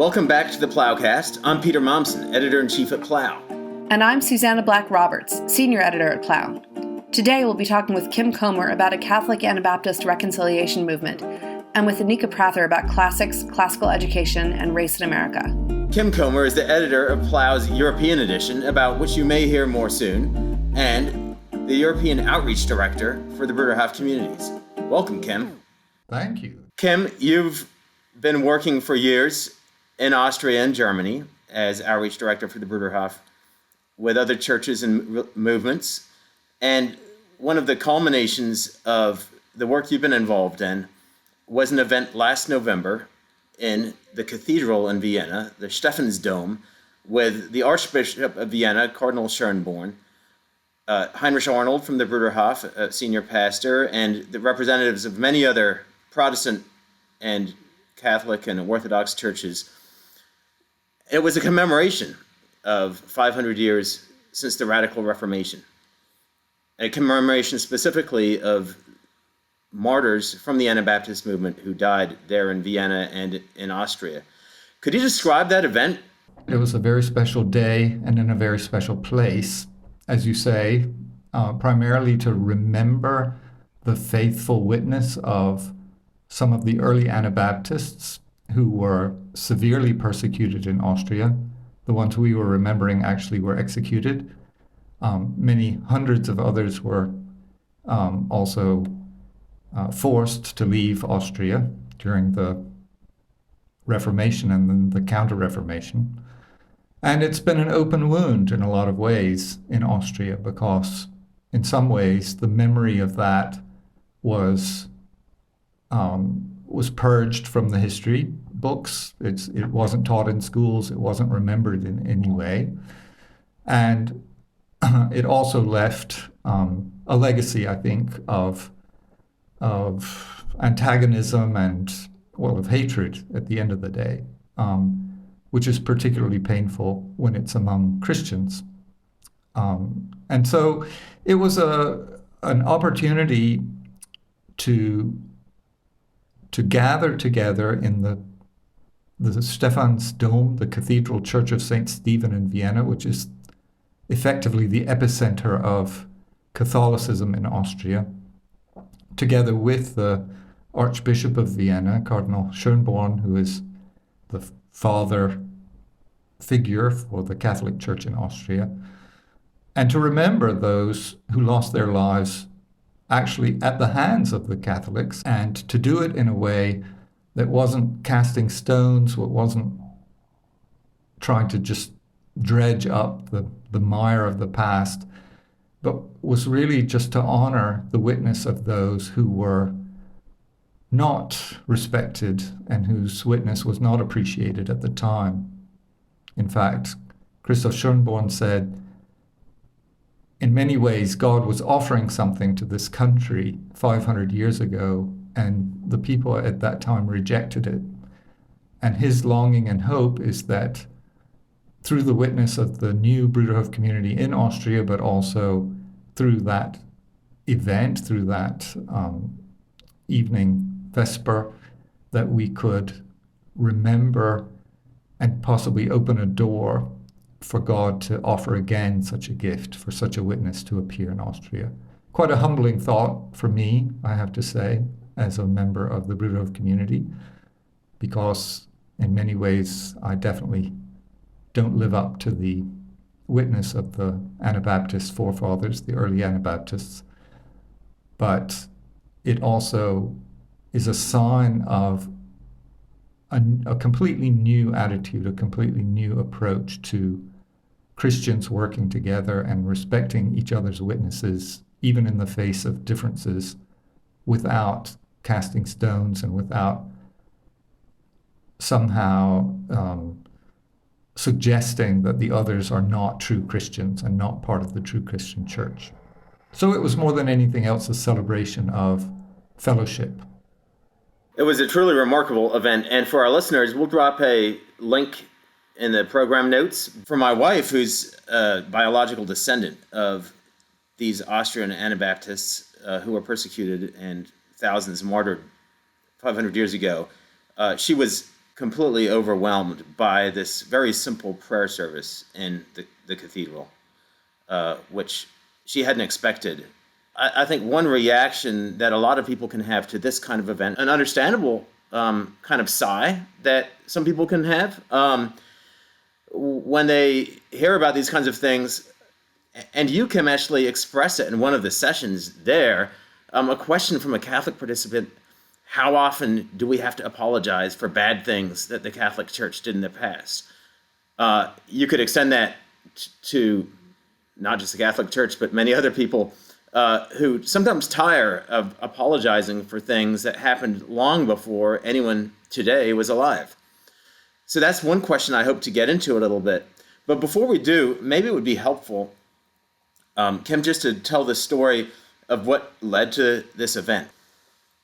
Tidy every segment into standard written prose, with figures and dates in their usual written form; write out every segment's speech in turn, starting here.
Welcome back to the PloughCast. I'm Peter Momsen, Editor-in-Chief at Plough. And I'm Susannah Black-Roberts, Senior Editor at Plough. Today we'll be talking with Kim Comer about a Catholic Anabaptist reconciliation movement, and with Anika Prather about classics, classical education, and race in America. Kim Comer is the editor of Plough's European edition, about which you may hear more soon, and the European Outreach Director for the Bruderhof communities. Welcome, Kim. Thank you. Kim, you've been working for years in Austria and Germany as Outreach Director for the Bruderhof with other churches and movements. And one of the culminations of the work you've been involved in was an event last November in the cathedral in Vienna, the Stephansdom, with the Archbishop of Vienna, Cardinal Schönborn, Heinrich Arnold from the Bruderhof, a senior pastor, and the representatives of many other Protestant and Catholic and Orthodox churches. It was a commemoration of 500 years since the Radical Reformation, a commemoration specifically of martyrs from the Anabaptist movement who died there in Vienna and in Austria. Could you describe that event? It was a very special day and in a very special place, as you say, primarily to remember the faithful witness of some of the early Anabaptists who were severely persecuted in Austria. The ones we were remembering actually were executed. Many hundreds of others were also forced to leave Austria during the Reformation and then the Counter-Reformation. And it's been an open wound in a lot of ways in Austria because in some ways the memory of that was purged from the history books. It wasn't taught in schools. It wasn't remembered in any way. And it also left a legacy, I think, of antagonism and, of hatred at the end of the day, which is particularly painful when it's among Christians. And so it was an opportunity to gather together in the Stephansdom, the Cathedral Church of St. Stephen in Vienna, which is effectively the epicenter of Catholicism in Austria, together with the Archbishop of Vienna, Cardinal Schönborn, who is the father figure for the Catholic Church in Austria, and to remember those who lost their lives actually at the hands of the Catholics, and to do it in a way that wasn't casting stones, wasn't trying to just dredge up the mire of the past, but was really just to honor the witness of those who were not respected and whose witness was not appreciated at the time. In fact, Christoph Schönborn said, in many ways, God was offering something to this country 500 years ago, and the people at that time rejected it. And his longing and hope is that through the witness of the new Bruderhof community in Austria, but also through that event, through that evening vesper, that we could remember and possibly open a door for God to offer again such a gift, for such a witness to appear in Austria. Quite a humbling thought for me, I have to say, as a member of the Bruderhof community, because in many ways I definitely don't live up to the witness of the Anabaptist forefathers, the early Anabaptists. But it also is a sign of a completely new attitude, a completely new approach to Christians working together and respecting each other's witnesses, even in the face of differences, without casting stones and without somehow suggesting that the others are not true Christians and not part of the true Christian church. So it was more than anything else a celebration of fellowship. It was a truly remarkable event, and for our listeners, we'll drop a link in the program notes for my wife, who's a biological descendant of these Austrian Anabaptists who were persecuted and thousands martyred 500 years ago. She was completely overwhelmed by this very simple prayer service in the cathedral, which she hadn't expected. I think one reaction that a lot of people can have to this kind of event, an understandable kind of sigh that some people can have when they hear about these kinds of things, and you can actually express it in one of the sessions there, a question from a Catholic participant: how often do we have to apologize for bad things that the Catholic Church did in the past? You could extend that to not just the Catholic Church, but many other people who sometimes tire of apologizing for things that happened long before anyone today was alive. So that's one question I hope to get into a little bit. But before we do, maybe it would be helpful, Kim, just to tell the story of what led to this event.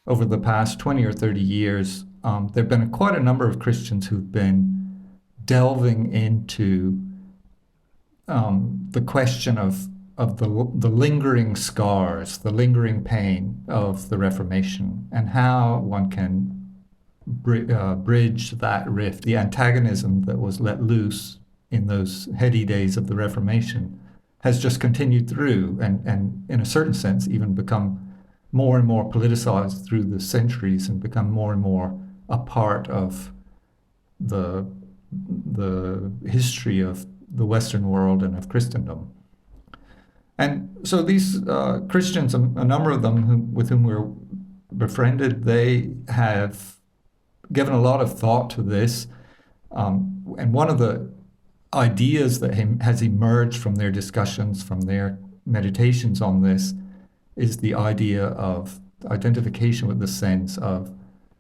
Over the past 20 or 30 years, there have been quite a number of Christians who've been delving into the question of the lingering scars, the lingering pain of the Reformation, and how one can bridge that rift. The antagonism that was let loose in those heady days of the Reformation has just continued through, and in a certain sense even become more and more politicized through the centuries and become more and more a part of the history of the Western world and of Christendom. And so these Christians, a number of them with whom we're befriended, they have given a lot of thought to this. And one of the ideas that has emerged from their discussions, from their meditations on this, is the idea of identification with the sense of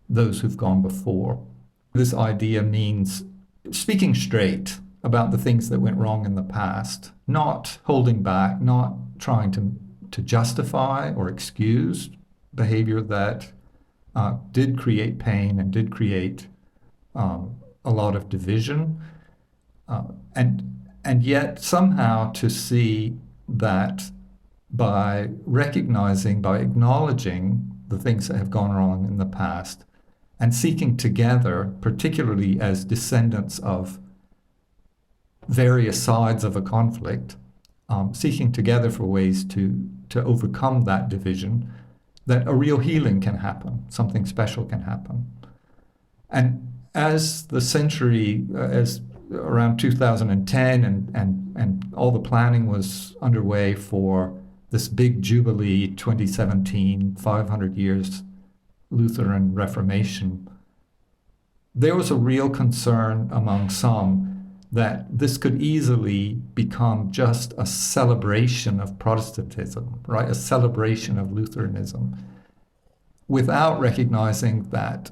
those who've gone before. This idea means speaking straight about the things that went wrong in the past, not holding back, not trying to justify or excuse behavior that did create pain and did create a lot of division, and yet somehow to see that by recognizing, by acknowledging the things that have gone wrong in the past, and seeking together, particularly as descendants of various sides of a conflict, seeking together for ways to overcome that division, that a real healing can happen, something special can happen. And as the century, as around 2010 and all the planning was underway for this big Jubilee 2017, 500 years Lutheran Reformation, there was a real concern among some that this could easily become just a celebration of Protestantism, right? A celebration of Lutheranism, without recognizing that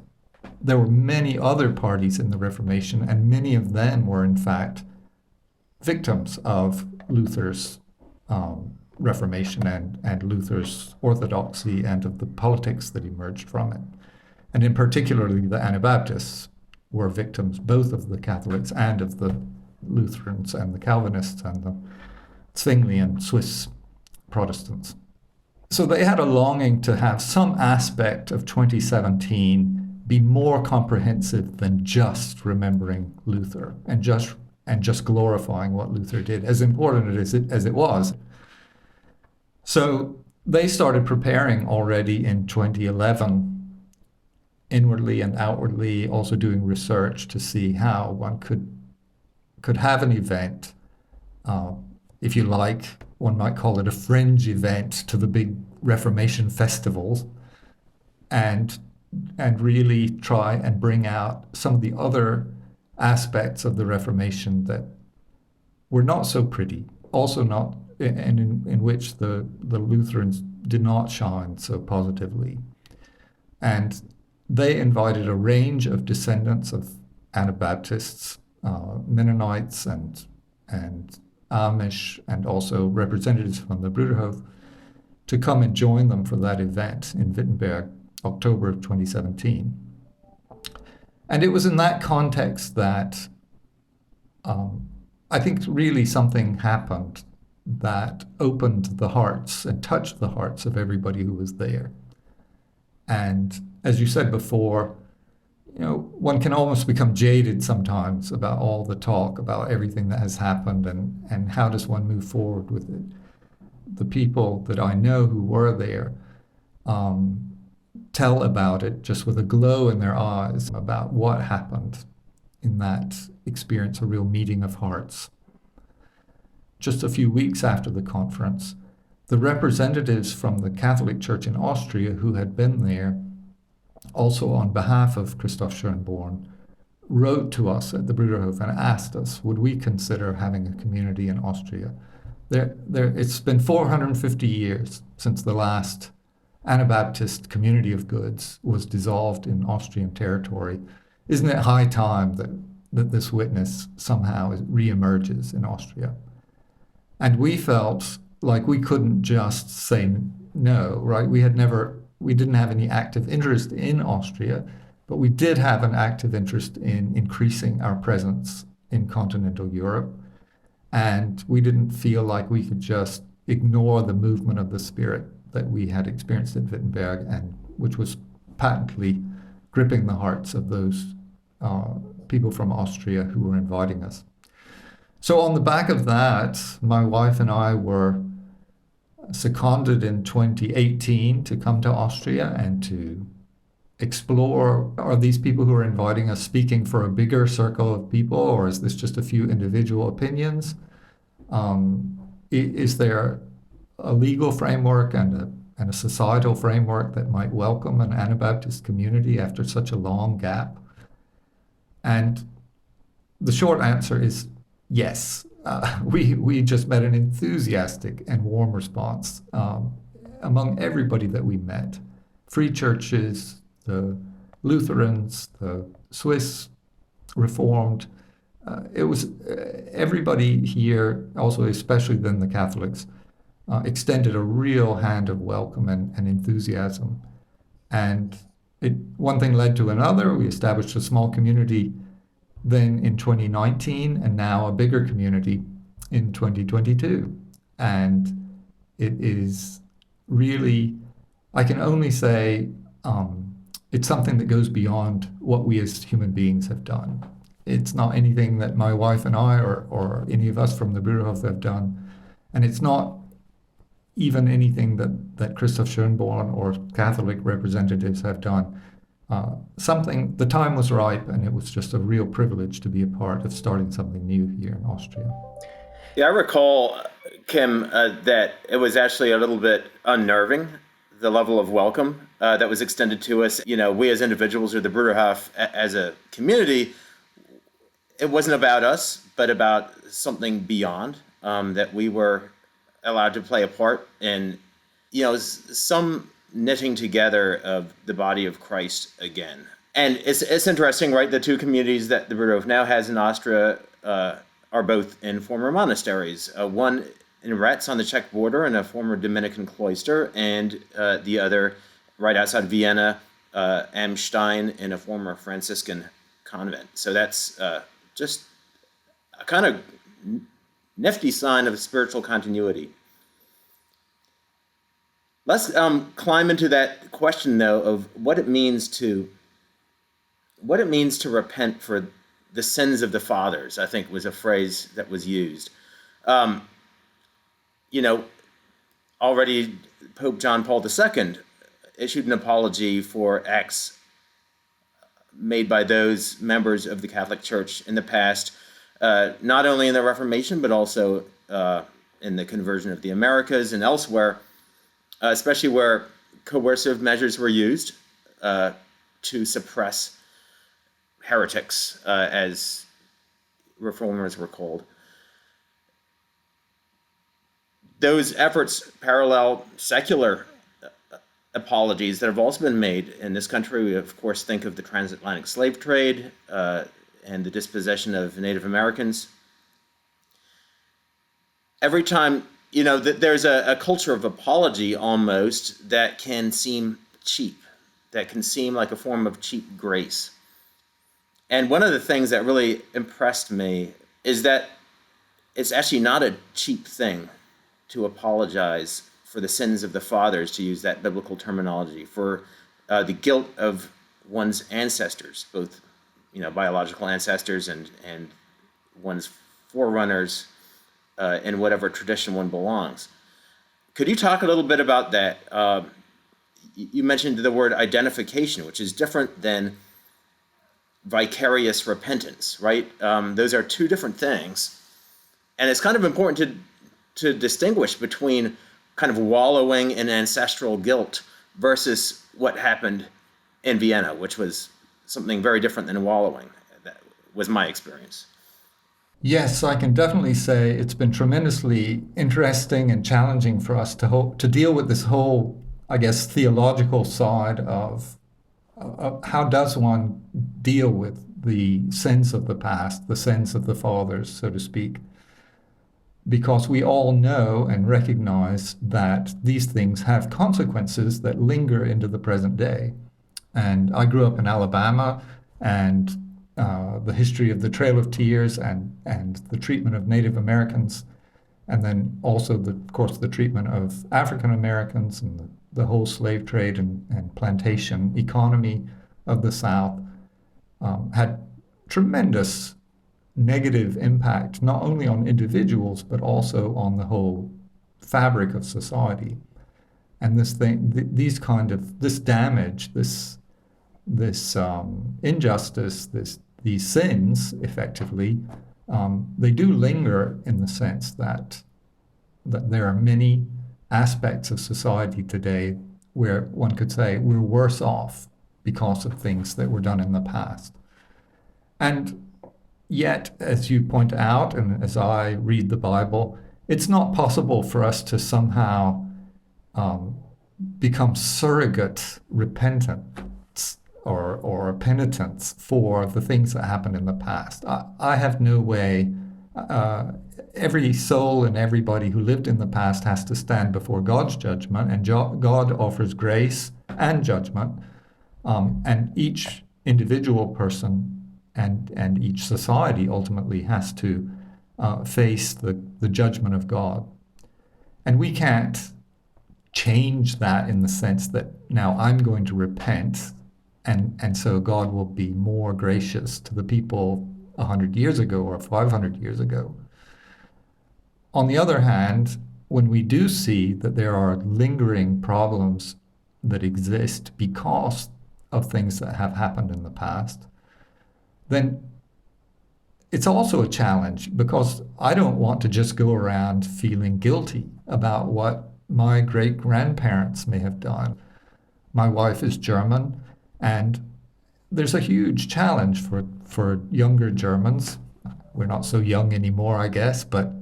there were many other parties in the Reformation, and many of them were in fact victims of Luther's Reformation and Luther's orthodoxy and of the politics that emerged from it. And in particularly the Anabaptists were victims both of the Catholics and of the Lutherans and the Calvinists and the Zwingli and Swiss Protestants. So they had a longing to have some aspect of 2017 be more comprehensive than just remembering Luther and just glorifying what Luther did, as important as it was. So they started preparing already in 2011, inwardly and outwardly, also doing research to see how one could have an event, if you like, one might call it a fringe event to the big Reformation festivals, and really try and bring out some of the other aspects of the Reformation that were not so pretty, also not, and in which the Lutherans did not shine so positively. And they invited a range of descendants of Anabaptists, Mennonites and Amish, and also representatives from the Bruderhof, to come and join them for that event in Wittenberg, October of 2017. And it was in that context that I think really something happened that opened the hearts and touched the hearts of everybody who was there. And as you said before, one can almost become jaded sometimes about all the talk about everything that has happened and how does one move forward with it. The people that I know who were there tell about it just with a glow in their eyes about what happened in that experience, a real meeting of hearts. Just a few weeks after the conference, the representatives from the Catholic Church in Austria who had been there, also on behalf of Cardinal Schönborn, wrote to us at the Bruderhof and asked us, would we consider having a community in Austria? It's been 450 years since the last Anabaptist community of goods was dissolved in Austrian territory. Isn't it high time that this witness somehow reemerges in Austria? And we felt like we couldn't just say no, right? We didn't have any active interest in Austria, but we did have an active interest in increasing our presence in continental Europe. And we didn't feel like we could just ignore the movement of the Spirit that we had experienced at Wittenberg, and which was patently gripping the hearts of those people from Austria who were inviting us. So on the back of that, my wife and I were seconded in 2018 to come to Austria and to explore, are these people who are inviting us speaking for a bigger circle of people, or is this just a few individual opinions? Is there a legal framework and a societal framework that might welcome an Anabaptist community after such a long gap? And the short answer is yes. We just met an enthusiastic and warm response among everybody that we met. Free churches, the Lutherans, the Swiss Reformed. It was everybody here, also especially then the Catholics, extended a real hand of welcome and enthusiasm. And one thing led to another. We established a small community then in 2019, and now a bigger community in 2022. And it is really, I can only say, it's something that goes beyond what we as human beings have done. It's not anything that my wife and I or any of us from the Bruderhof have done. And it's not even anything that Cardinal Schönborn or Catholic representatives have done. The time was ripe, and it was just a real privilege to be a part of starting something new here in Austria. Yeah, I recall, Kim, that it was actually a little bit unnerving, the level of welcome that was extended to us. We as individuals, or the Bruderhof as a community, it wasn't about us, but about something beyond, that we were allowed to play a part in, some knitting together of the body of Christ again. And it's interesting, right? The two communities that the Bruderhof now has in Austria are both in former monasteries. One in Retz on the Czech border in a former Dominican cloister, and the other right outside Vienna, Amstein, in a former Franciscan convent. So that's just a kind of nifty sign of spiritual continuity. Let's climb into that question, though, of what it means to repent for the sins of the fathers. I think was a phrase that was used. Already Pope John Paul II issued an apology for acts made by those members of the Catholic Church in the past, not only in the Reformation, but also in the conversion of the Americas and elsewhere, especially where coercive measures were used to suppress heretics, as reformers were called. Those efforts parallel secular apologies that have also been made in this country. We, of course, think of the transatlantic slave trade and the dispossession of Native Americans. Every time, there's a culture of apology almost that can seem cheap, that can seem like a form of cheap grace. And one of the things that really impressed me is that it's actually not a cheap thing to apologize for the sins of the fathers, to use that biblical terminology, for the guilt of one's ancestors, both biological ancestors and one's forerunners in whatever tradition one belongs. Could you talk a little bit about that? You mentioned the word identification, which is different than vicarious repentance, right? Those are two different things. And it's kind of important to distinguish between kind of wallowing in ancestral guilt versus what happened in Vienna, which was something very different than wallowing. That was my experience. Yes, I can definitely say it's been tremendously interesting and challenging for us to deal with this whole, I guess, theological side of how does one deal with the sins of the past, the sins of the fathers, so to speak. Because we all know and recognize that these things have consequences that linger into the present day. And I grew up in Alabama, and the history of the Trail of Tears and the treatment of Native Americans, and then also, of course, the treatment of African Americans and the whole slave trade and plantation economy of the South had tremendous negative impact, not only on individuals, but also on the whole fabric of society. And this damage, this injustice, these sins, effectively, they do linger in the sense that there are many aspects of society today where one could say we're worse off because of things that were done in the past. And yet, as you point out, and as I read the Bible, it's not possible for us to somehow become surrogate repentance or penitents for the things that happened in the past. I have no way. Every soul and everybody who lived in the past has to stand before God's judgment, and God offers grace and judgment, and each individual person and each society ultimately has to face the judgment of God. And we can't change that in the sense that now I'm going to repent, and so God will be more gracious to the people 100 years ago or 500 years ago. On the other hand, when we do see that there are lingering problems that exist because of things that have happened in the past, then it's also a challenge, because I don't want to just go around feeling guilty about what my great-grandparents may have done. My wife is German, and there's a huge challenge for younger Germans. We're not so young anymore, I guess, but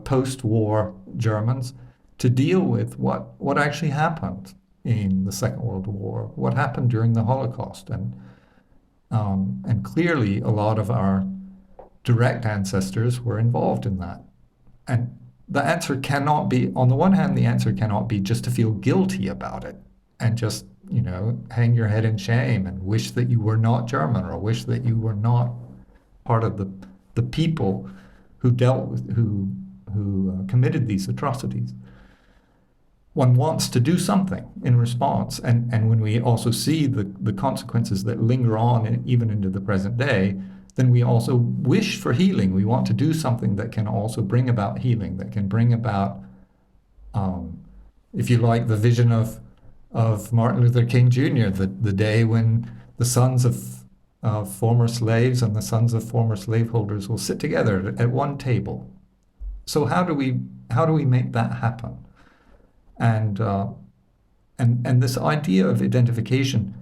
post-war Germans, to deal with what actually happened in the Second World War, what happened during the Holocaust. And clearly a lot of our direct ancestors were involved in that. And the answer cannot be, on the one hand, the answer cannot be just to feel guilty about it and just, hang your head in shame and wish that you were not German, or wish that you were not part of the people who dealt with, who committed these atrocities. One wants to do something in response. And when we also see the consequences that linger on even into the present day, then we also wish for healing. We want to do something that can also bring about healing, that can bring about, if you like, the vision of Martin Luther King Jr., the day when the sons of former slaves and the sons of former slaveholders will sit together at one table. So how do we make that happen? And this idea of identification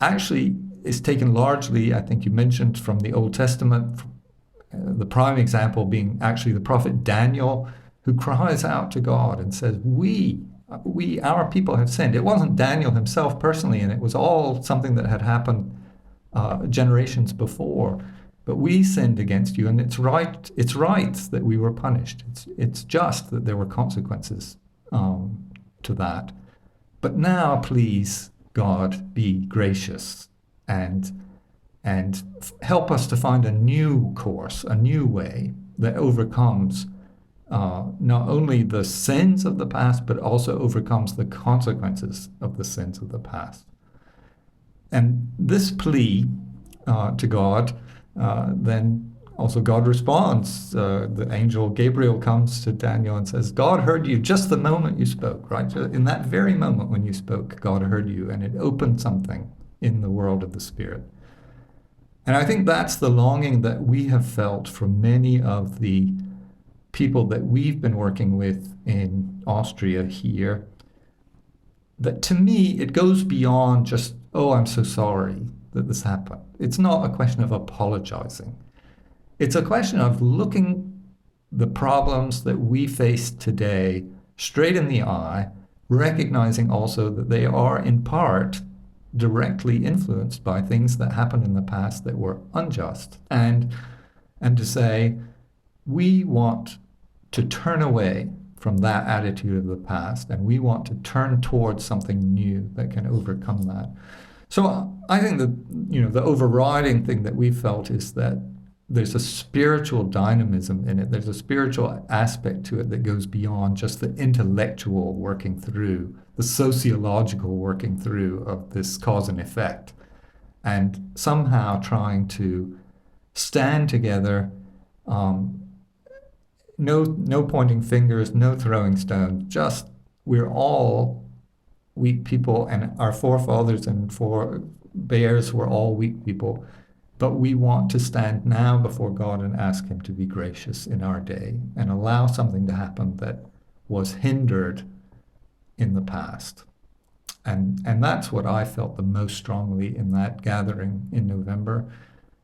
actually is taken largely, I think you mentioned, from the Old Testament, the prime example being actually the prophet Daniel, who cries out to God and says, our people have sinned. It wasn't Daniel himself personally, and it was all something that had happened generations before. But we sinned against you, and it's right that we were punished. It's just that there were consequences to that. But now, please, God, be gracious and help us to find a new course, a new way that overcomes not only the sins of the past, but also overcomes the consequences of the sins of the past. And this plea to God, then also God responds. The angel Gabriel comes to Daniel and says, God heard you just the moment you spoke, right? In that very moment when you spoke, God heard you, and it opened something in the world of the Spirit. And I think that's the longing that we have felt from many of the people that we've been working with in Austria here, that to me, it goes beyond just, oh, I'm so sorry that this happened. It's not a question of apologizing. It's a question of looking the problems that we face today straight in the eye, recognizing also that they are in part directly influenced by things that happened in the past that were unjust, and to say, we want to turn away from that attitude of the past, and we want to turn towards something new that can overcome that. So I think that, the overriding thing that we felt is that there's a spiritual dynamism in it. There's a spiritual aspect to it that goes beyond just the intellectual working through, the sociological working through of this cause and effect, and somehow trying to stand together. No pointing fingers, no throwing stones, just we're all weak people, and our forefathers and forebears were all weak people. But we want to stand now before God and ask him to be gracious in our day and allow something to happen that was hindered in the past. And that's what I felt the most strongly in that gathering in November,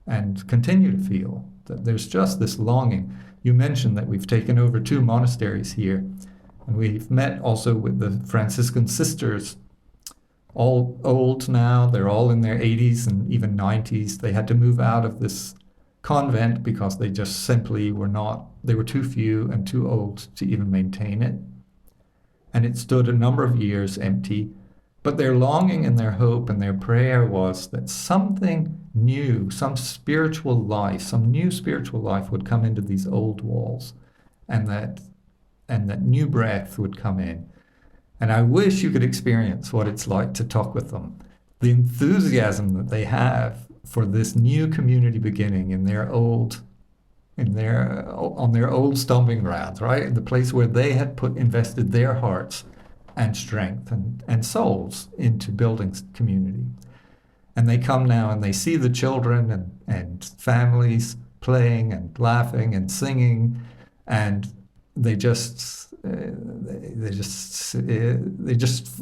and continue to feel, that there's just this longing. You mentioned that we've taken over 2 monasteries here, and we've met also with the Franciscan Sisters, all old now. They're all in their 80s and even 90s. They had to move out of this convent because they just simply they were too few and too old to even maintain it. And it stood a number of years empty. But their longing and their hope and their prayer was that something new, some new spiritual life would come into these old walls, and that new breath would come in. And I wish you could experience what it's like to talk with them. The enthusiasm that they have for this new community beginning on their old stomping grounds, right? The place where they had invested their hearts and strength and souls into building community. And they come now and they see the children and families playing and laughing and singing, and they just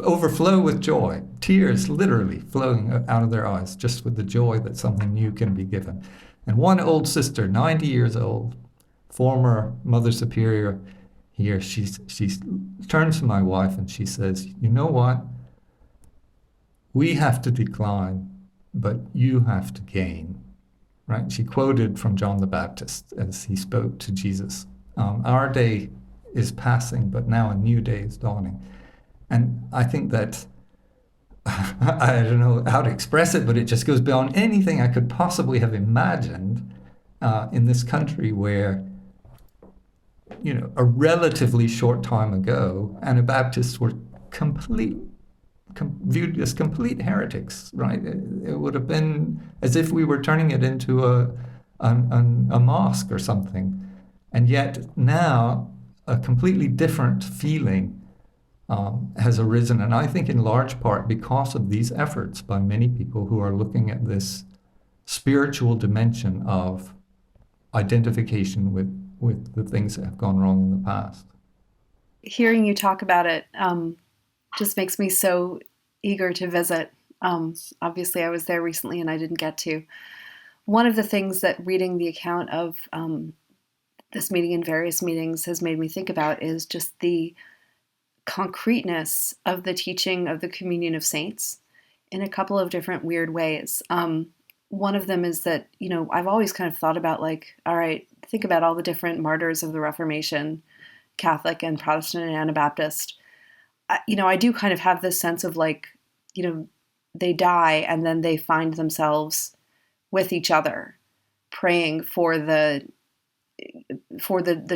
overflow with joy, tears literally flowing out of their eyes, just with the joy that something new can be given. And one old sister, 90 years old, former Mother Superior here, she turns to my wife and she says, you know what? We have to decline, but you have to gain, right? She quoted from John the Baptist as he spoke to Jesus. Our day is passing, but now a new day is dawning. And I think that, I don't know how to express it, but it just goes beyond anything I could possibly have imagined in this country where, a relatively short time ago, Anabaptists were viewed as complete heretics, right? It would have been as if we were turning it into a mosque or something. And yet now a completely different feeling has arisen, and I think in large part because of these efforts by many people who are looking at this spiritual dimension of identification with the things that have gone wrong in the past. Hearing you talk about it just makes me so eager to visit. Obviously, I was there recently and I didn't get to. One of the things that reading the account of this meeting and various meetings has made me think about is just the concreteness of the teaching of the communion of saints in a couple of different weird ways. One of them is that, I've always kind of thought about all right, think about all the different martyrs of the Reformation, Catholic and Protestant and Anabaptist. I do kind of have this sense of they die and then they find themselves with each other praying for the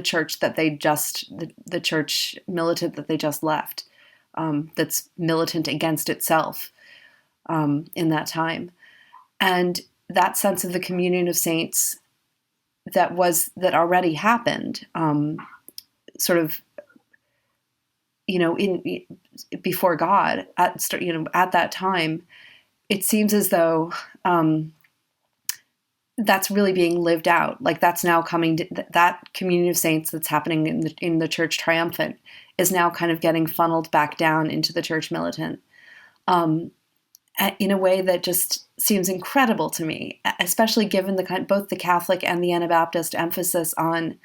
church that the church militant that they just left, that's militant against itself. in that time. And that sense of the communion of saints that already happened, sort of, before God at that time, it seems as though that's really being lived out. Like that's now coming that communion of saints that's happening in the church triumphant is now kind of getting funneled back down into the church militant, in a way that just seems incredible to me, especially given both the Catholic and the Anabaptist emphasis on,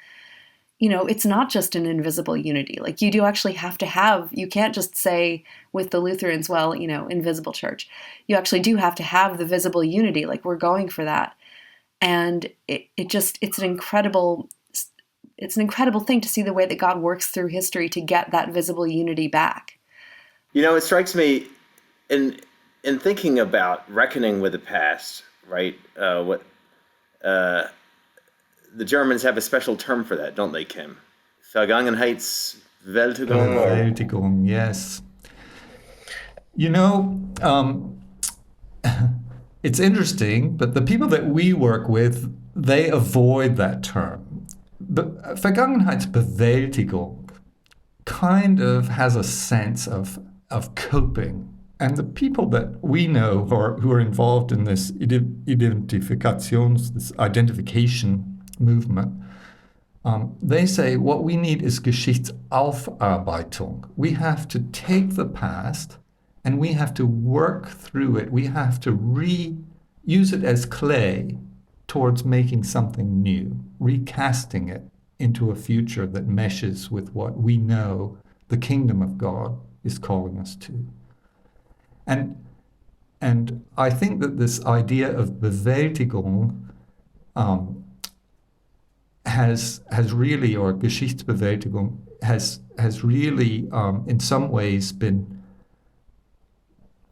it's not just an invisible unity. Like you do actually have to you can't just say with the Lutherans, well, invisible church. You actually do have to have the visible unity. Like we're going for that. And it's an incredible thing to see the way that God works through history to get that visible unity back. It strikes me in thinking about reckoning with the past, right? The Germans have a special term for that, don't they, Kim? Vergangenheitsbewältigung. Bewältigung, yes. It's interesting, but the people that we work with, they avoid that term. But Vergangenheitsbewältigung kind of has a sense of coping. And the people that we know who are involved in this this identification movement, they say what we need is Geschichtsaufarbeitung. We have to take the past and we have to work through it. We have to use it as clay towards making something new, recasting it into a future that meshes with what we know the kingdom of God is calling us to. And I think that this idea of Bewältigung has really, or Geschichtsbewältigung has really in some ways been,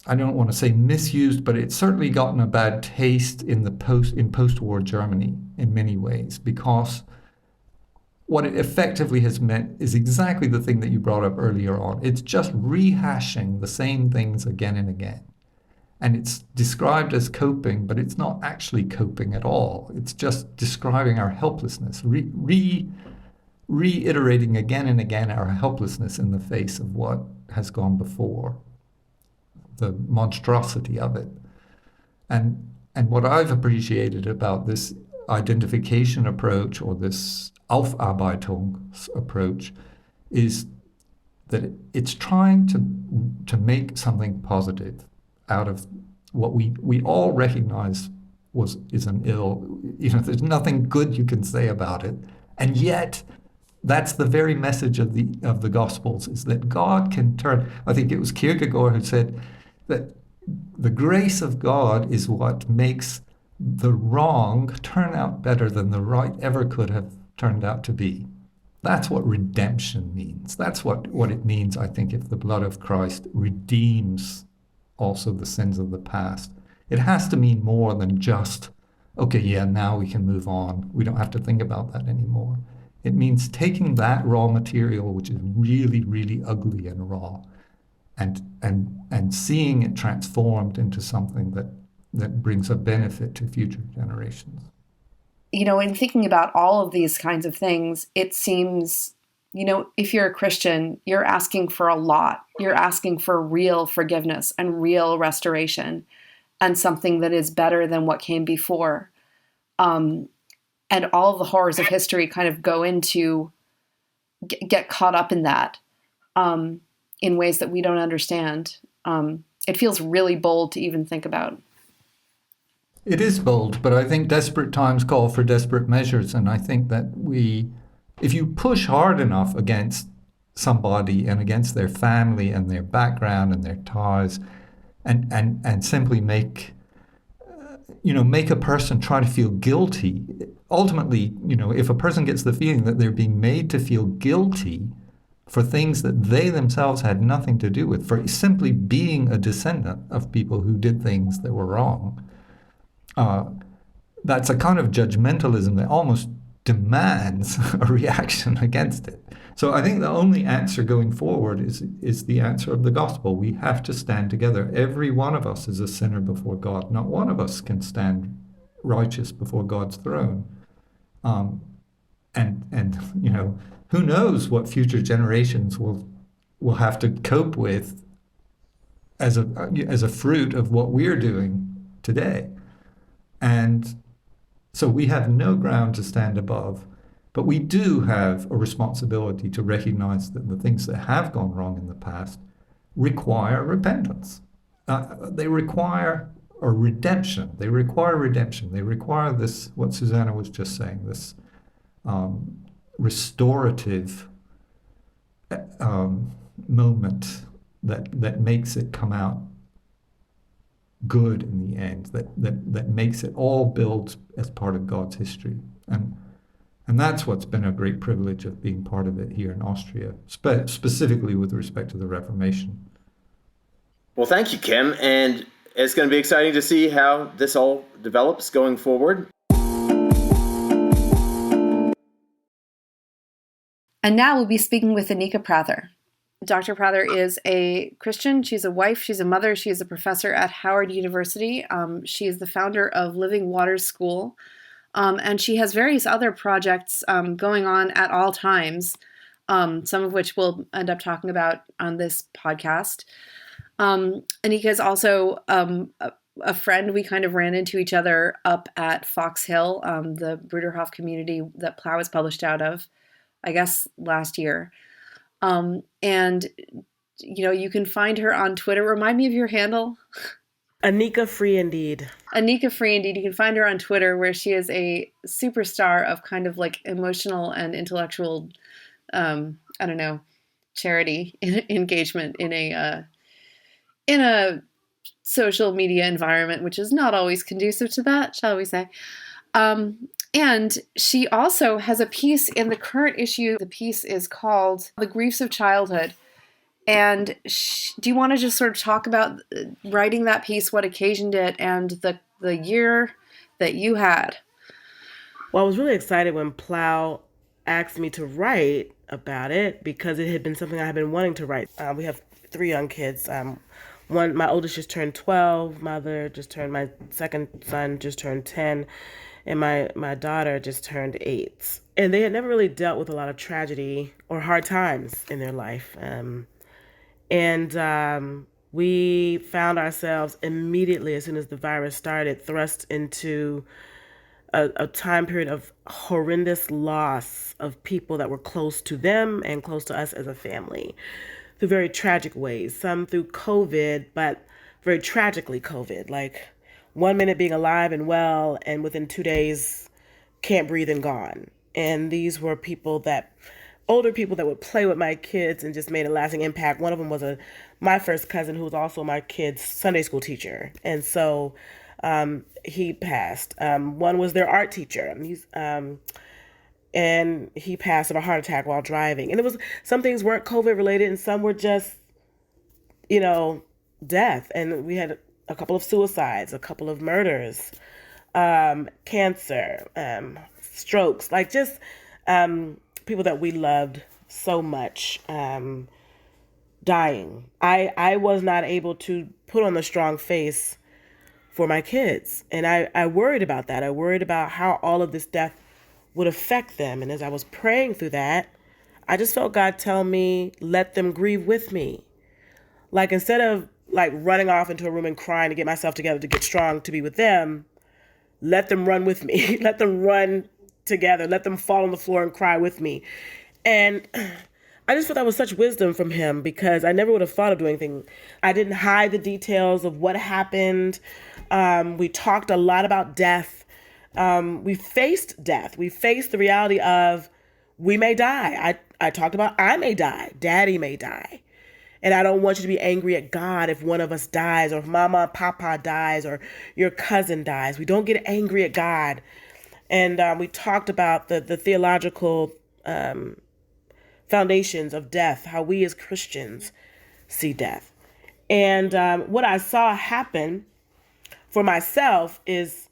I don't want to say misused, but it's certainly gotten a bad taste in post-war Germany in many ways, because what it effectively has meant is exactly the thing that you brought up earlier on. It's just rehashing the same things again and again. And it's described as coping, but it's not actually coping at all. It's just describing our helplessness, reiterating again and again our helplessness in the face of what has gone before, the monstrosity of it. And what I've appreciated about this identification approach, or this Aufarbeitung approach, is that it's trying to make something positive out of what we all recognize is an ill. There's nothing good you can say about it, and yet that's the very message of the Gospels, is that God can turn. I think it was Kierkegaard who said that the grace of God is what makes the wrong turn out better than the right ever could have turned out to be. That's what redemption means. That's what it means, I think, if the blood of Christ redeems also the sins of the past. It has to mean more than just, okay, yeah, now we can move on. We don't have to think about that anymore. It means taking that raw material, which is really, really ugly and raw, and seeing it transformed into something that brings a benefit to future generations. In thinking about all of these kinds of things, it seems, if you're a Christian, you're asking for a lot. You're asking for real forgiveness and real restoration, and something that is better than what came before. And all of the horrors of history kind of go into, get caught up in that in ways that we don't understand. It feels really bold to even think about. It is bold, but I think desperate times call for desperate measures. And I think that if you push hard enough against somebody and against their family and their background and their ties, and simply make a person try to feel guilty, ultimately, if a person gets the feeling that they're being made to feel guilty for things that they themselves had nothing to do with, for simply being a descendant of people who did things that were wrong, that's a kind of judgmentalism that almost demands a reaction against it. So I think the only answer going forward is the answer of the gospel. We have to stand together. Every one of us is a sinner before God. Not one of us can stand righteous before God's throne. And who knows what future generations will have to cope with as a fruit of what we're doing today. And so we have no ground to stand above, but we do have a responsibility to recognize that the things that have gone wrong in the past require repentance. They require a redemption. They require redemption. They require this, what Susannah was just saying, this restorative moment that makes it come out good in the end, that makes it all build as part of God's history. And that's what's been a great privilege of being part of it here in Austria, specifically with respect to the Reformation. Well, thank you, Kim. And it's going to be exciting to see how this all develops going forward. And now we'll be speaking with Anika Prather. Dr. Prather is a Christian. She's a wife. She's a mother. She is a professor at Howard University. She is the founder of Living Waters School. And she has various other projects going on at all times, some of which we'll end up talking about on this podcast. Anika is also a friend. We kind of ran into each other up at Fox Hill, the Bruderhof community that Plough was published out of, I guess, last year. And, you can find her on Twitter. Remind me of your handle. Anika Free Indeed. Anika Free Indeed. You can find her on Twitter, where she is a superstar of kind of like emotional and intellectual, charity engagement in a social media environment, which is not always conducive to that, shall we say. And she also has a piece in the current issue. The piece is called The Griefs of Childhood. And do you want to just sort of talk about writing that piece, what occasioned it, and the year that you had? Well, I was really excited when Plough asked me to write about it because it had been something I had been wanting to write. We have 3 young kids. My oldest just turned 12. My second son just turned 10. And my daughter just turned 8. And they had never really dealt with a lot of tragedy or hard times in their life. We found ourselves immediately, as soon as the virus started, thrust into a time period of horrendous loss of people that were close to them and close to us as a family through very tragic ways. Some through COVID, but very tragically COVID, like 1 minute being alive and well, and within 2 days, can't breathe and gone. And these were older people that would play with my kids and just made a lasting impact. One of them was my first cousin, who was also my kid's Sunday school teacher. And so he passed. One was their art teacher. And he passed of a heart attack while driving. And some things weren't COVID related, and some were just, death. And we had a couple of suicides, a couple of murders, cancer, strokes, like just people that we loved so much dying. I was not able to put on the strong face for my kids. And I worried about that. I worried about how all of this death would affect them. And as I was praying through that, I just felt God tell me, let them grieve with me. Like, instead of running off into a room and crying to get myself together to get strong to be with them, let them run with me. Let them run together. Let them fall on the floor and cry with me. And I just felt that was such wisdom from him, because I never would have thought of doing anything. I didn't hide the details of what happened. We talked a lot about death. We faced death. We faced the reality of we may die. I talked about I may die. Daddy may die. And I don't want you to be angry at God if one of us dies, or if mama, papa dies, or your cousin dies. We don't get angry at God. And we talked about the theological foundations of death, how we as Christians see death. And what I saw happen for myself is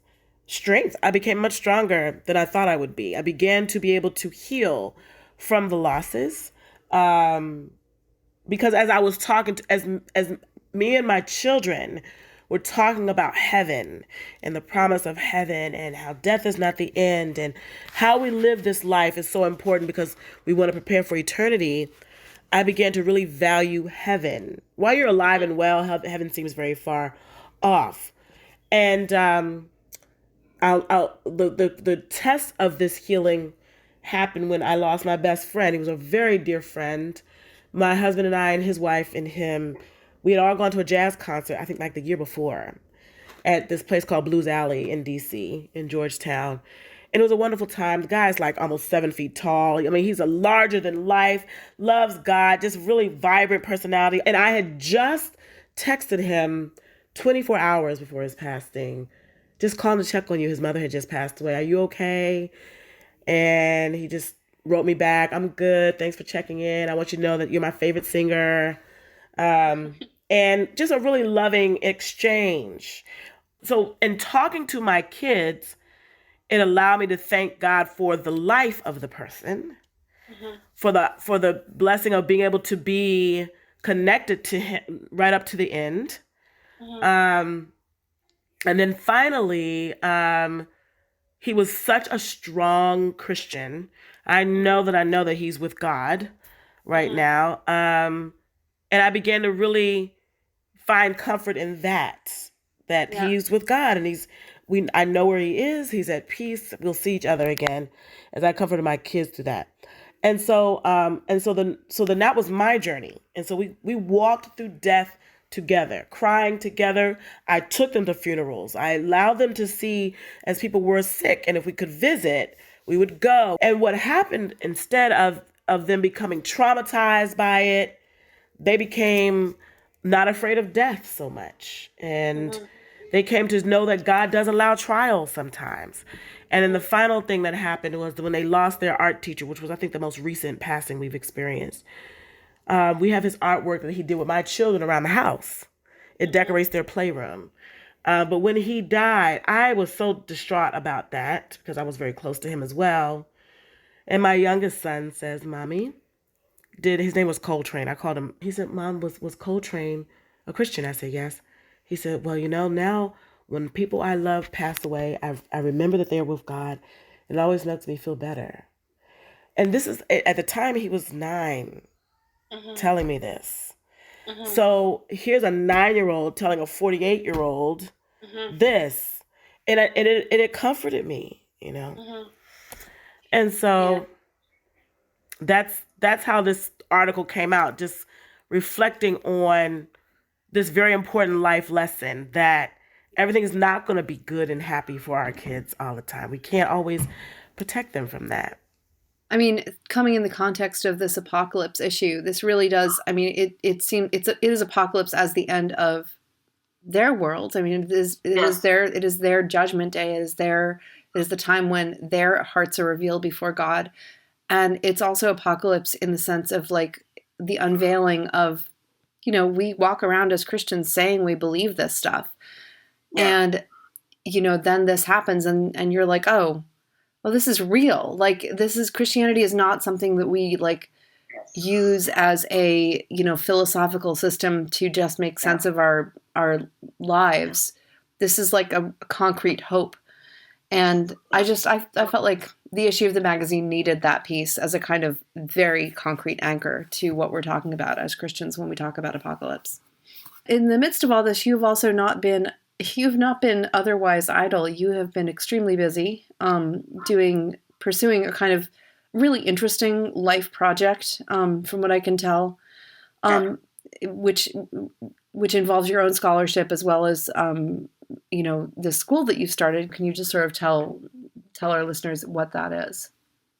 strength. I became much stronger than I thought I would be. I began to be able to heal from the losses. Because as I was talking to, as me and my children were talking about heaven and the promise of heaven and how death is not the end and how we live this life is so important because we want to prepare for eternity, I began to really value heaven. While you're alive and well, heaven seems very far off. And the test of this healing happened when I lost my best friend. He was a very dear friend. My husband and I and his wife and him, we had all gone to a jazz concert, I think like the year before, at this place called Blues Alley in D.C., in Georgetown. And it was a wonderful time. The guy's like almost 7 feet tall. I mean, he's a larger than life, loves God, just really vibrant personality. And I had just texted him 24 hours before his passing, just calling to check on you. His mother had just passed away. Are you okay? And he just wrote me back, I'm good. Thanks for checking in. I want you to know that you're my favorite singer. And just a really loving exchange. So in talking to my kids, it allowed me to thank God for the life of the person, for the blessing of being able to be connected to him right up to the end. And then finally, he was such a strong Christian. I know that he's with God right now. And I began to really find comfort in that he's with God and I know where he is. He's at peace. We'll see each other again as I comforted my kids through that. And so then that was my journey. And so we walked through death together, crying together. I took them to funerals. I allowed them to see as people were sick. And if we could visit, we would go. And what happened, instead of them becoming traumatized by it, they became not afraid of death so much. And they came to know that God does allow trials sometimes. And then the final thing that happened was when they lost their art teacher, which was, I think, the most recent passing we've experienced. We have his artwork that he did with my children around the house. It decorates their playroom. But when he died, I was so distraught about that because I was very close to him as well. And my youngest son says, Mommy, his name was Coltrane. I called him, he said, Mom, was Coltrane a Christian? I said, yes. He said, well, now when people I love pass away, I remember that they're with God. It always makes me feel better. And this is, at the time he was 9, telling me this. So here's a 9-year-old telling a 48-year-old this. And it comforted me, And so that's how this article came out, just reflecting on this very important life lesson that everything is not going to be good and happy for our kids all the time. We can't always protect them from that. I mean, coming in the context of this apocalypse issue, this really does, I mean, it is apocalypse as the end of their world. I mean, it is their judgment day. It is the time when their hearts are revealed before God. And it's also apocalypse in the sense of like the unveiling of, we walk around as Christians saying we believe this stuff. And, then this happens and you're like, oh, well, this is real. Like, Christianity is not something that we use as a, philosophical system to just make sense of our lives. This is like a concrete hope. And I felt like the issue of the magazine needed that piece as a kind of very concrete anchor to what we're talking about as Christians when we talk about apocalypse. In the midst of all this, you've not been otherwise idle. You have been extremely busy, pursuing a kind of really interesting life project, from what I can tell, which involves your own scholarship as well as, the school that you've started. Can you just sort of tell our listeners what that is?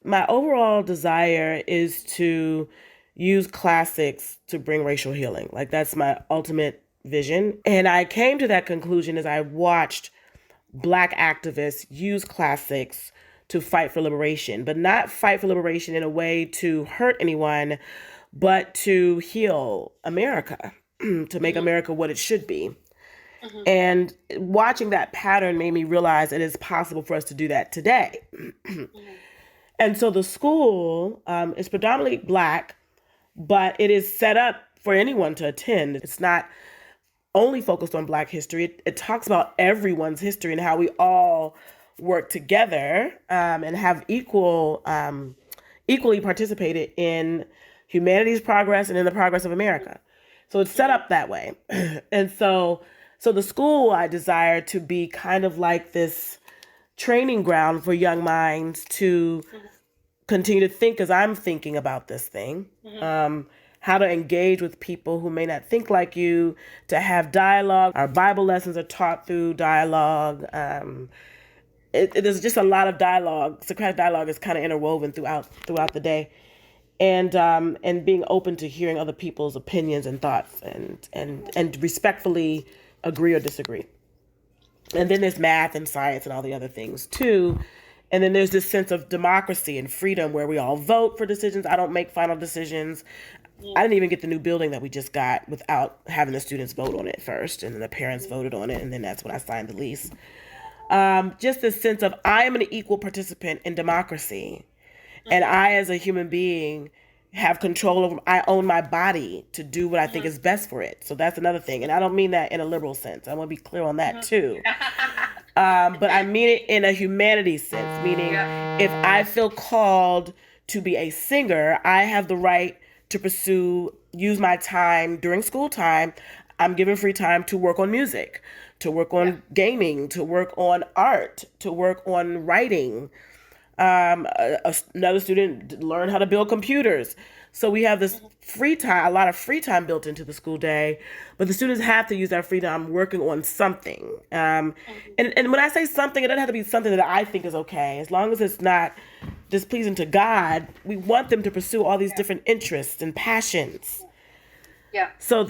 My overall desire is to use classics to bring racial healing. Like, that's my ultimate vision. And I came to that conclusion as I watched Black activists use classics to fight for liberation, but not fight for liberation in a way to hurt anyone, but to heal America, to make America what it should be. And watching that pattern made me realize it is possible for us to do that today. And so the school is predominantly Black, but it is set up for anyone to attend. It's not only focused on Black history. It talks about everyone's history and how we all work together and have equally participated in humanity's progress and in the progress of America. So it's set up that way. And so the school I desire to be kind of like this training ground for young minds to continue to think as I'm thinking about this thing. How to engage with people who may not think like you, to have dialogue. Our Bible lessons are taught through dialogue. There's just a lot of dialogue. Socratic dialogue is kind of interwoven throughout the day, and being open to hearing other people's opinions and thoughts, and respectfully agree or disagree. And then there's math and science and all the other things too. And then there's this sense of democracy and freedom where we all vote for decisions. I don't make final decisions. I didn't even get the new building that we just got without having the students vote on it first. And then the parents voted on it. And then that's when I signed the lease. Just this sense of I am an equal participant in democracy. And I, as a human being, have control over, I own my body to do what I think is best for it. So that's another thing. And I don't mean that in a liberal sense. I want to be clear on that too. But I mean it in a humanities sense, meaning if I feel called to be a singer, I have the right to use my time during school time. I'm given free time to work on music, to work on gaming, to work on art, to work on writing. Another student learn how to build computers. So we have this free time, a lot of free time built into the school day, but the students have to use that free time working on something. And when I say something, it doesn't have to be something that I think is okay. As long as it's not displeasing to God, we want them to pursue all these different interests and passions. Yeah. So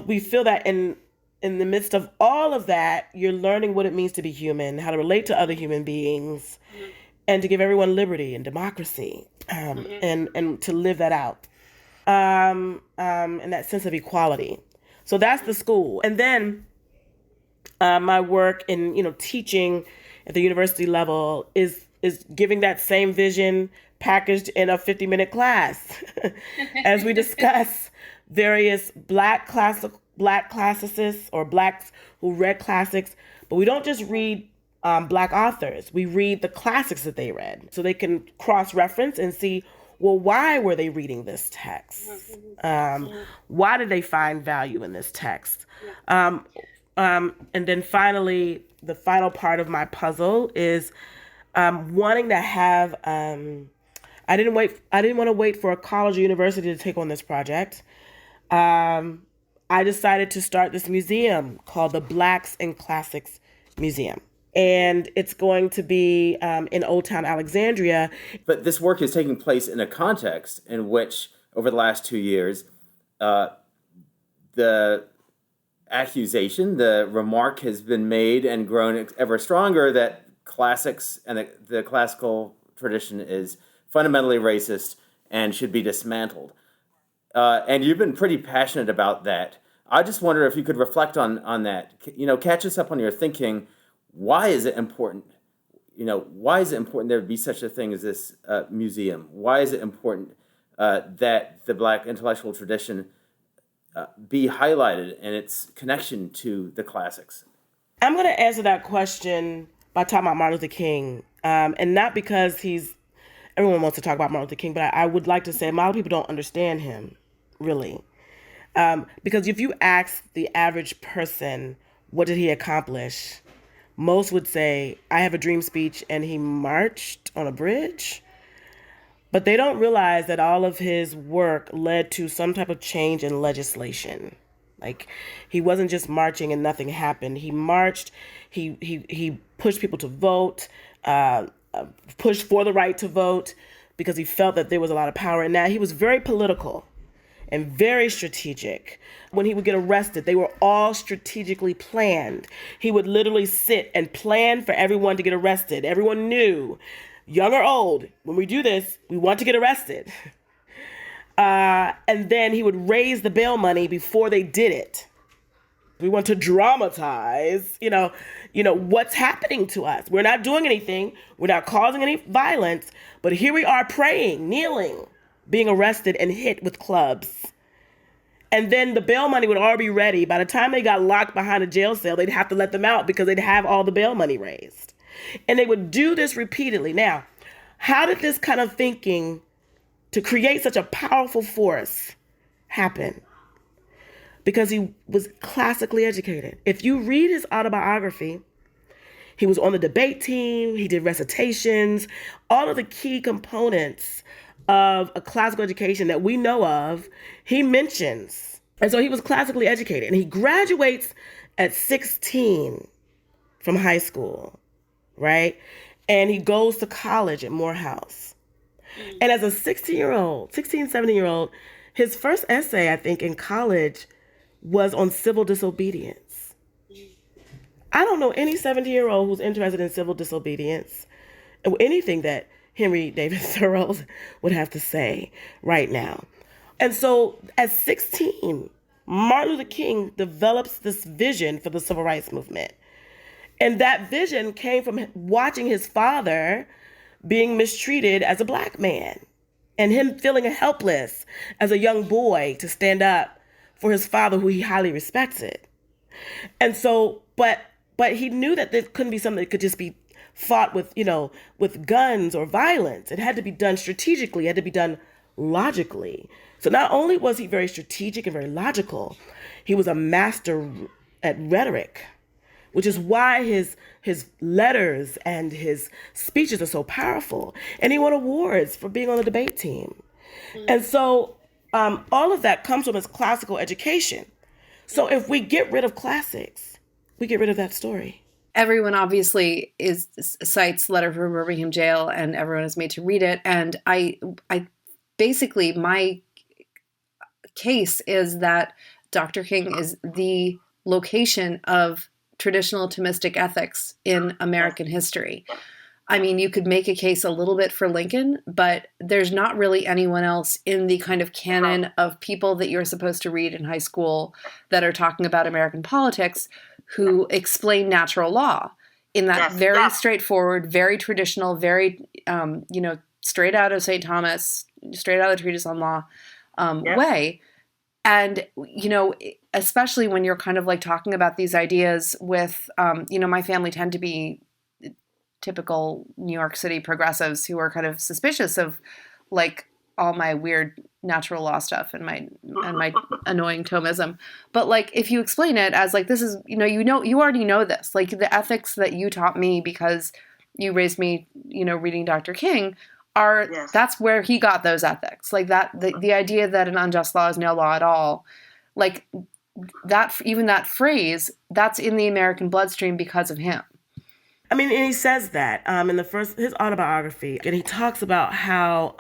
we feel that in the midst of all of that, you're learning what it means to be human, how to relate to other human beings, and to give everyone liberty and democracy, and to live that out, and that sense of equality. So that's the school. And then my work in teaching at the university level is giving that same vision packaged in a 50-minute class as we discuss various Black classicists or Blacks who read classics. But we don't just read Black authors. We read the classics that they read so they can cross-reference and see, well, why were they reading this text? Why did they find value in this text? And then finally, the final part of my puzzle is wanting to have, I didn't want to wait for a college or university to take on this project. I decided to start this museum called the Blacks in Classics Museum. And it's going to be in Old Town Alexandria. But this work is taking place in a context in which, over the last 2 years, the accusation, the remark has been made and grown ever stronger that classics and the classical tradition is fundamentally racist and should be dismantled. And you've been pretty passionate about that. I just wonder if you could reflect on that. Catch us up on your thinking. Why is it important? Why is it important there to be such a thing as this museum? Why is it important that the Black intellectual tradition be highlighted and its connection to the classics? I'm going to answer that question by talking about Martin Luther King, and not because everyone wants to talk about Martin Luther King, but I would like to say a lot of people don't understand him, really. Because if you ask the average person, what did he accomplish? Most would say, I have a dream speech and he marched on a bridge. But they don't realize that all of his work led to some type of change in legislation. Like, he wasn't just marching and nothing happened. He marched, he pushed people to vote, pushed for the right to vote because he felt that there was a lot of power in that. He was very political and very strategic. When he would get arrested, they were all strategically planned. He would literally sit and plan for everyone to get arrested. Everyone knew, young or old, when we do this, we want to get arrested. And then he would raise the bail money before they did it. We want to dramatize, what's happening to us. We're not doing anything. We're not causing any violence. But here we are praying, kneeling, being arrested and hit with clubs. And then the bail money would already be ready. By the time they got locked behind a jail cell, they'd have to let them out because they'd have all the bail money raised. And they would do this repeatedly. Now, how did this kind of thinking to create such a powerful force happen? Because he was classically educated. If you read his autobiography, he was on the debate team, he did recitations, all of the key components of a classical education that we know of, he mentions. And so he was classically educated. And he graduates at 16 from high school, right? And he goes to college at Morehouse. And as a 17-year-old, his first essay, I think, in college was on civil disobedience. I don't know any 70-year-old who's interested in civil disobedience or anything that Henry David Thoreau would have to say right now. And so at 16, Martin Luther King develops this vision for the civil rights movement. And that vision came from watching his father being mistreated as a Black man and him feeling helpless as a young boy to stand up for his father, who he highly respected. And so, but he knew that this couldn't be something that could just be fought with, with guns or violence. It had to be done strategically, it had to be done logically. So not only was he very strategic and very logical, he was a master at rhetoric, which is why his letters and his speeches are so powerful. And he won awards for being on the debate team. And so all of that comes from his classical education. So if we get rid of classics, we get rid of that story. Everyone obviously cites Letter from Birmingham Jail, and everyone is made to read it. And I basically, my case is that Dr. King is the location of traditional Thomistic ethics in American history. I mean, you could make a case a little bit for Lincoln, but there's not really anyone else in the kind of canon of people that you're supposed to read in high school that are talking about American politics who explain natural law in that very straightforward, very traditional, very, straight out of St. Thomas, straight out of the Treatise on Law way. And, especially when you're kind of like talking about these ideas with, my family tend to be typical New York City progressives who are kind of suspicious of like all my weird natural law stuff and my annoying Thomism. But like, if you explain it as like, this is, you already know this, like the ethics that you taught me because you raised me, reading Dr. King that's where he got those ethics. Like that, the idea that an unjust law is no law at all, like that, even that phrase, that's in the American bloodstream because of him. I mean, and he says that in his autobiography, and he talks about how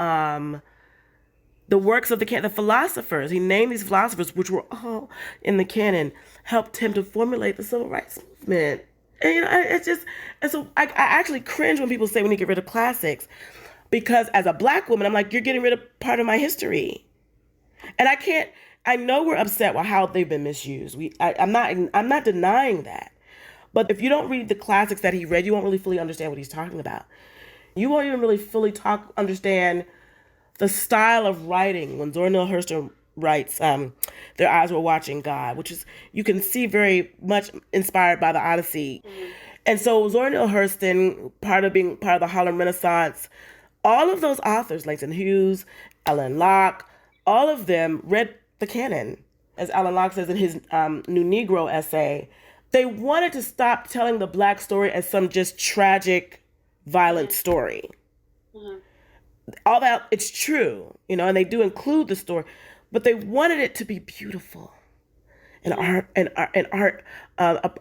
the works of the philosophers, he named these philosophers, which were all in the canon, helped him to formulate the civil rights movement. And it's just, and so I actually cringe when people say we need to get rid of classics, because as a Black woman, I'm like, you're getting rid of part of my history, and I know we're upset with how they've been misused. I'm not denying that. But if you don't read the classics that he read, you won't really fully understand what he's talking about. You won't even really fully understand the style of writing when Zora Neale Hurston writes, Their Eyes Were Watching God, which is, you can see very much inspired by the Odyssey. Mm-hmm. And so Zora Neale Hurston, part of the Harlem Renaissance, all of those authors, Langston Hughes, Ellen Locke, all of them read the canon. As Ellen Locke says in his New Negro essay, they wanted to stop telling the Black story as some just tragic, violent story. Mm-hmm. All that, it's true, and they do include the story, but they wanted it to be beautiful, and a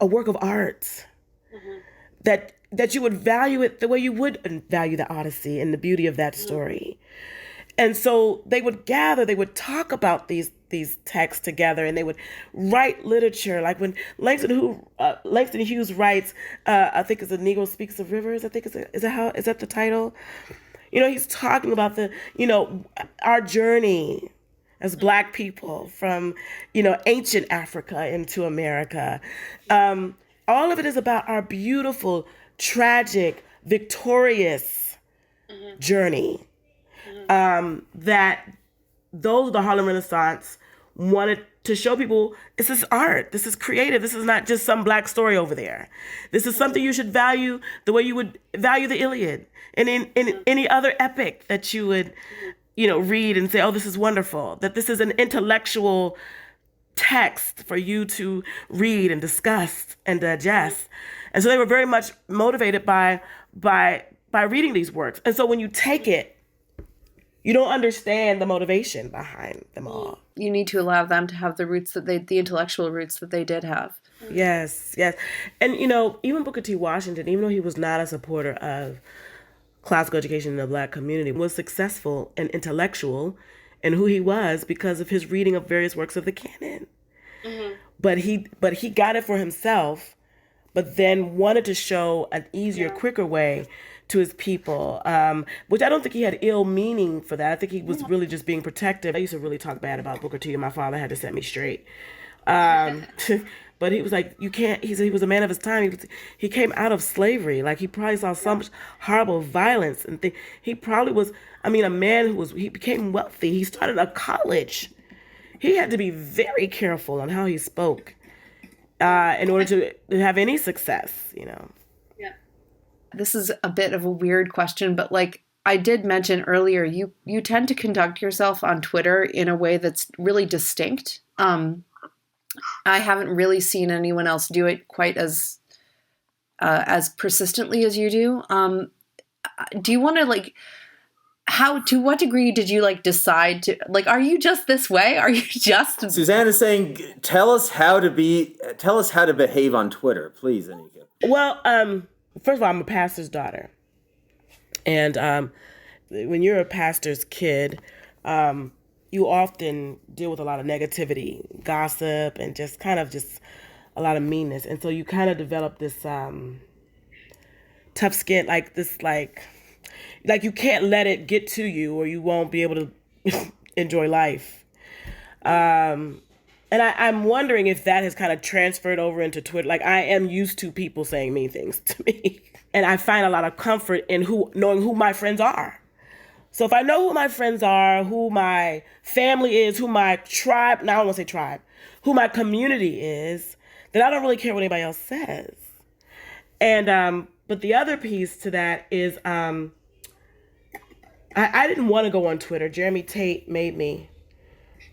work of art, mm-hmm. that you would value it the way you would value the Odyssey and the beauty of that story. Mm-hmm. And so they would talk about these texts together, and they would write literature. Like when Langston Hughes writes, I think it's "A Negro Speaks of Rivers." I think is that the title? He's talking about our journey as Black people from, ancient Africa into America. All of it is about our beautiful, tragic, victorious journey. That those of the Harlem Renaissance wanted to show people, this is art, this is creative, this is not just some Black story over there. This is something you should value the way you would value the Iliad and in any other epic that you would, read and say, oh, this is wonderful. That this is an intellectual text for you to read and discuss and digest. And so they were very much motivated by reading these works. And so when you take it, you don't understand the motivation behind them all. You need to allow them to have the intellectual roots that they did have. Yes. And, even Booker T. Washington, even though he was not a supporter of classical education in the Black community, was successful and intellectual in who he was because of his reading of various works of the canon. Mm-hmm. But he got it for himself, but then wanted to show an easier, quicker way to his people, which I don't think he had ill meaning for that. I think he was really just being protective. I used to really talk bad about Booker T, and my father had to set me straight. But he was like, you can't, he said he was a man of his time. He came out of slavery. Like, he probably saw so much horrible violence and things. He probably was, a man he became wealthy. He started a college. He had to be very careful on how he spoke in order to have any success, Yeah. This is a bit of a weird question, but I did mention earlier, you tend to conduct yourself on Twitter in a way that's really distinct. I haven't really seen anyone else do it quite as persistently as you do. Do you want to to what degree did you decide to are you just this way? Are you just... Susannah's saying, tell us how to behave on Twitter, please, Anika. Well, first of all, I'm a pastor's daughter. And when you're a pastor's kid, you often deal with a lot of negativity, gossip, and just a lot of meanness. And so you kind of develop this tough skin, you can't let it get to you or you won't be able to enjoy life. And I'm wondering if that has kind of transferred over into Twitter. I am used to people saying mean things to me. And I find a lot of comfort in knowing who my friends are. So if I know who my friends are, who my family is, who my tribe, now I don't want to say tribe, who my community is, then I don't really care what anybody else says. And, but the other piece to that is, I didn't want to go on Twitter. Jeremy Tate made me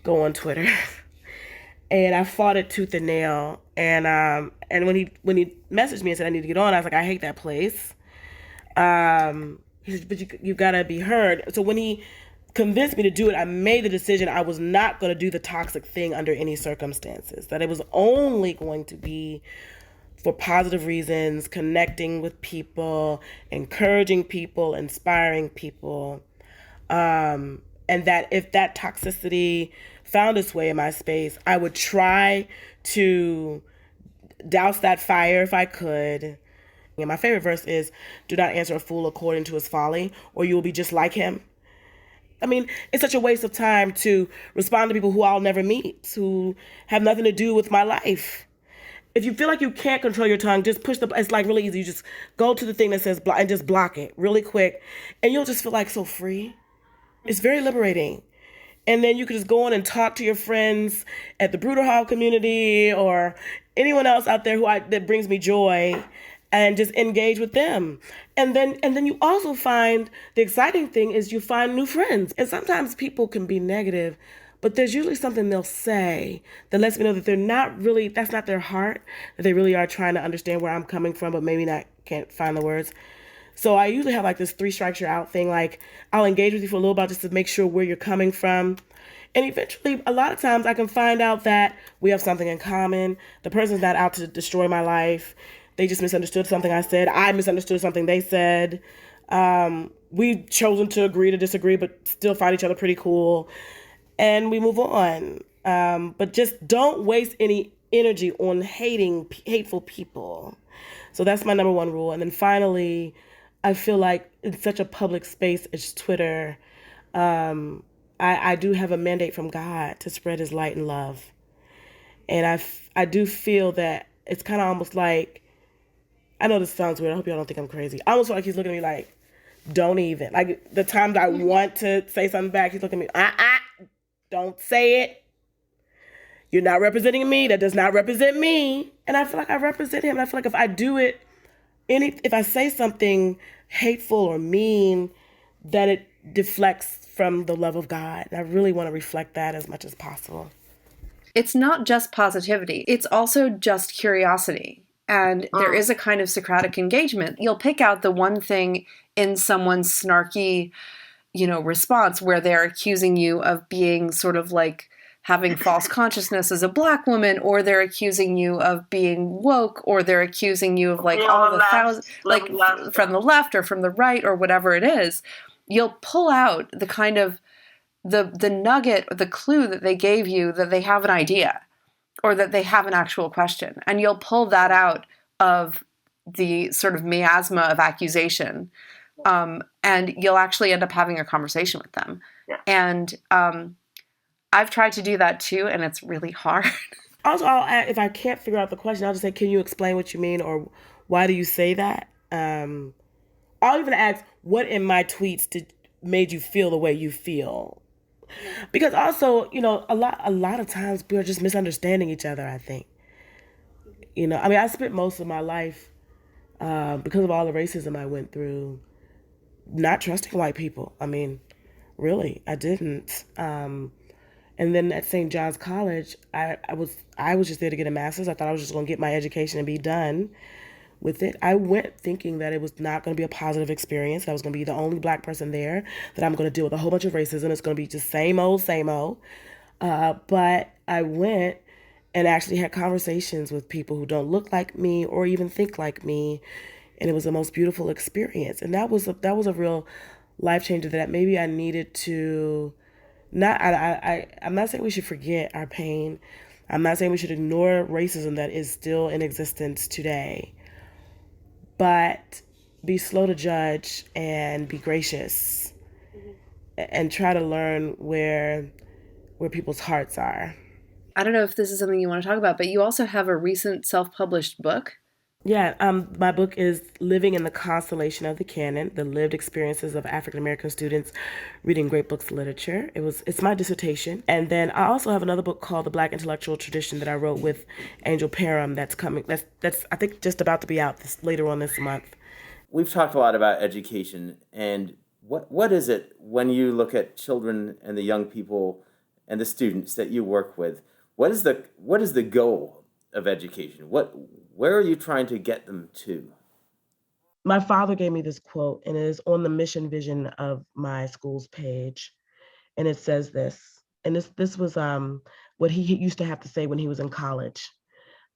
go on Twitter. And I fought it tooth and nail. And when he messaged me and said I need to get on, I was like, I hate that place. He said, but you've got to be heard. So when he convinced me to do it, I made the decision I was not going to do the toxic thing under any circumstances. That it was only going to be for positive reasons, connecting with people, encouraging people, inspiring people. And that if that toxicity found its way in my space, I would try to douse that fire if I could. And my favorite verse is, do not answer a fool according to his folly, or you will be just like him. It's such a waste of time to respond to people who I'll never meet, who have nothing to do with my life. If you feel like you can't control your tongue, just push it's really easy. You just go to the thing that says block and just block it really quick. And you'll just feel so free. It's very liberating. And then you can just go on and talk to your friends at the Bruderhof community or anyone else out there that brings me joy, and just engage with them. And then you also find, the exciting thing is you find new friends. And sometimes people can be negative, but there's usually something they'll say that lets me know that that's not their heart, that they really are trying to understand where I'm coming from, but maybe can't find the words. So I usually have this 3 strikes you're out thing. I'll engage with you for a little while just to make sure where you're coming from. And eventually, a lot of times I can find out that we have something in common. The person's not out to destroy my life. They just misunderstood something I said. I misunderstood something they said. We've chosen to agree to disagree, but still find each other pretty cool. And we move on. But just don't waste any energy on hating hateful people. So that's my number 1 rule. And then finally, I feel like in such a public space as Twitter, I do have a mandate from God to spread his light and love. And I do feel that it's kind of almost like, I know this sounds weird. I hope y'all don't think I'm crazy. I almost feel like he's looking at me like, don't even. Like the times I want to say something back, he's looking at me, don't say it. You're not representing me. That does not represent me. And I feel like I represent him. And I feel like if I do it, if I say something hateful or mean, that it deflects from the love of God. And I really want to reflect that as much as possible. It's not just positivity. It's also just curiosity. And there is a kind of Socratic engagement. You'll pick out the one thing in someone's snarky, response where they're accusing you of being sort of like having false consciousness as a Black woman, or they're accusing you of being woke, or they're accusing you of like all the thousands, like from the left or from the right or whatever it is. You'll pull out the kind of the nugget, the clue that they gave you that they have an idea or that they have an actual question. And you'll pull that out of the sort of miasma of accusation. And you'll actually end up having a conversation with them. Yeah. And I've tried to do that too, and it's really hard. Also, if I can't figure out the question, I'll just say, can you explain what you mean, or why do you say that? I'll even ask, what in my tweets made you feel the way you feel? Because also, a lot of times we're just misunderstanding each other, I think. I spent most of my life, because of all the racism I went through, not trusting white people. Really, I didn't. And then at St. John's College, I was just there to get a master's. I thought I was just going to get my education and be done with it. I went thinking that it was not going to be a positive experience. That I was going to be the only Black person there, that I'm going to deal with a whole bunch of racism. It's going to be just same old, same old. But I went and actually had conversations with people who don't look like me or even think like me. And it was the most beautiful experience. And that was a real life changer that maybe I needed to I'm not saying we should forget our pain. I'm not saying we should ignore racism that is still in existence today. But be slow to judge and be gracious and try to learn where people's hearts are. I don't know if this is something you want to talk about, but you also have a recent self-published book. Yeah, my book is Living in the Constellation of the Canon, the lived experiences of African-American students reading great books of literature. It's my dissertation. And then I also have another book called The Black Intellectual Tradition that I wrote with Angel Parham that's coming. That's I think just about to be out later on this month. We've talked a lot about education, and what is it when you look at children and the young people and the students that you work with? What is the goal of education? Where are you trying to get them to? My father gave me this quote, and it is on the mission vision of my school's page. And it says this, and this was what he used to have to say when he was in college,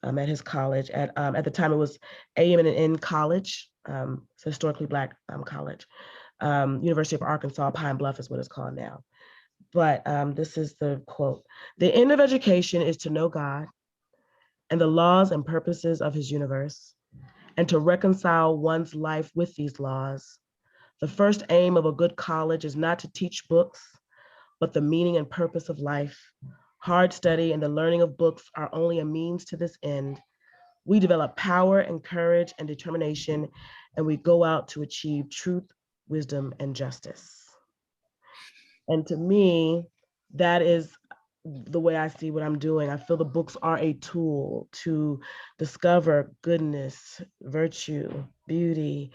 at his college. At the time, it was AM&N College, it's a historically Black college. University of Arkansas, Pine Bluff is what it's called now. But this is the quote. "The end of education is to know God and the laws and purposes of his universe, and to reconcile one's life with these laws. The first aim of a good college is not to teach books, but the meaning and purpose of life. Hard study and the learning of books are only a means to this end. We develop power and courage and determination, and we go out to achieve truth, wisdom, and justice." And to me, that is the way I see what I'm doing. I feel the books are a tool to discover goodness, virtue, beauty,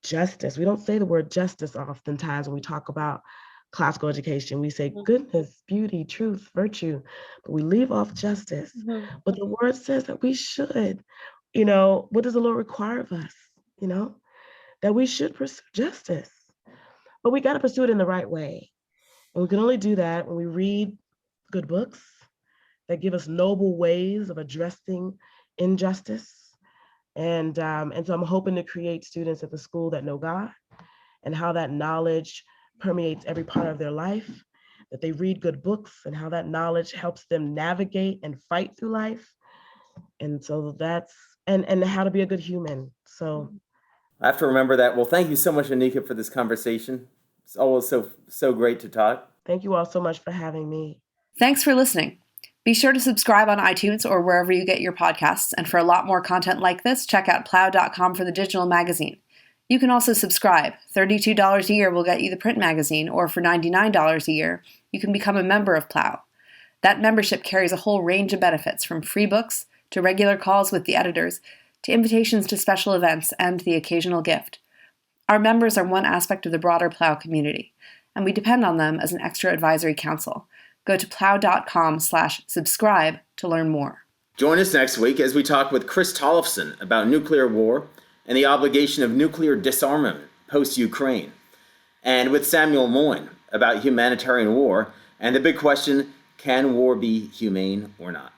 justice. We don't say the word justice oftentimes when we talk about classical education. We say goodness, beauty, truth, virtue, but we leave off justice. Mm-hmm. But the word says that we should, what does the Lord require of us? That we should pursue justice, but we got to pursue it in the right way. And we can only do that when we read good books that give us noble ways of addressing injustice. And so I'm hoping to create students at the school that know God and how that knowledge permeates every part of their life, that they read good books and how that knowledge helps them navigate and fight through life. And so that's, and how to be a good human. So I have to remember that. Well, thank you so much, Anika, for this conversation. It's always so great to talk. Thank you all so much for having me. Thanks for listening. Be sure to subscribe on iTunes or wherever you get your podcasts. And for a lot more content like this, check out plough.com for the digital magazine. You can also subscribe. $32 a year will get you the print magazine, or for $99 a year, you can become a member of Plough. That membership carries a whole range of benefits, from free books to regular calls with the editors to invitations to special events and the occasional gift. Our members are one aspect of the broader Plough community, and we depend on them as an extra advisory council. Go to plough.com/subscribe to learn more. Join us next week as we talk with Chris Tollefson about nuclear war and the obligation of nuclear disarmament post-Ukraine, and with Samuel Moyne about humanitarian war and the big question, can war be humane or not?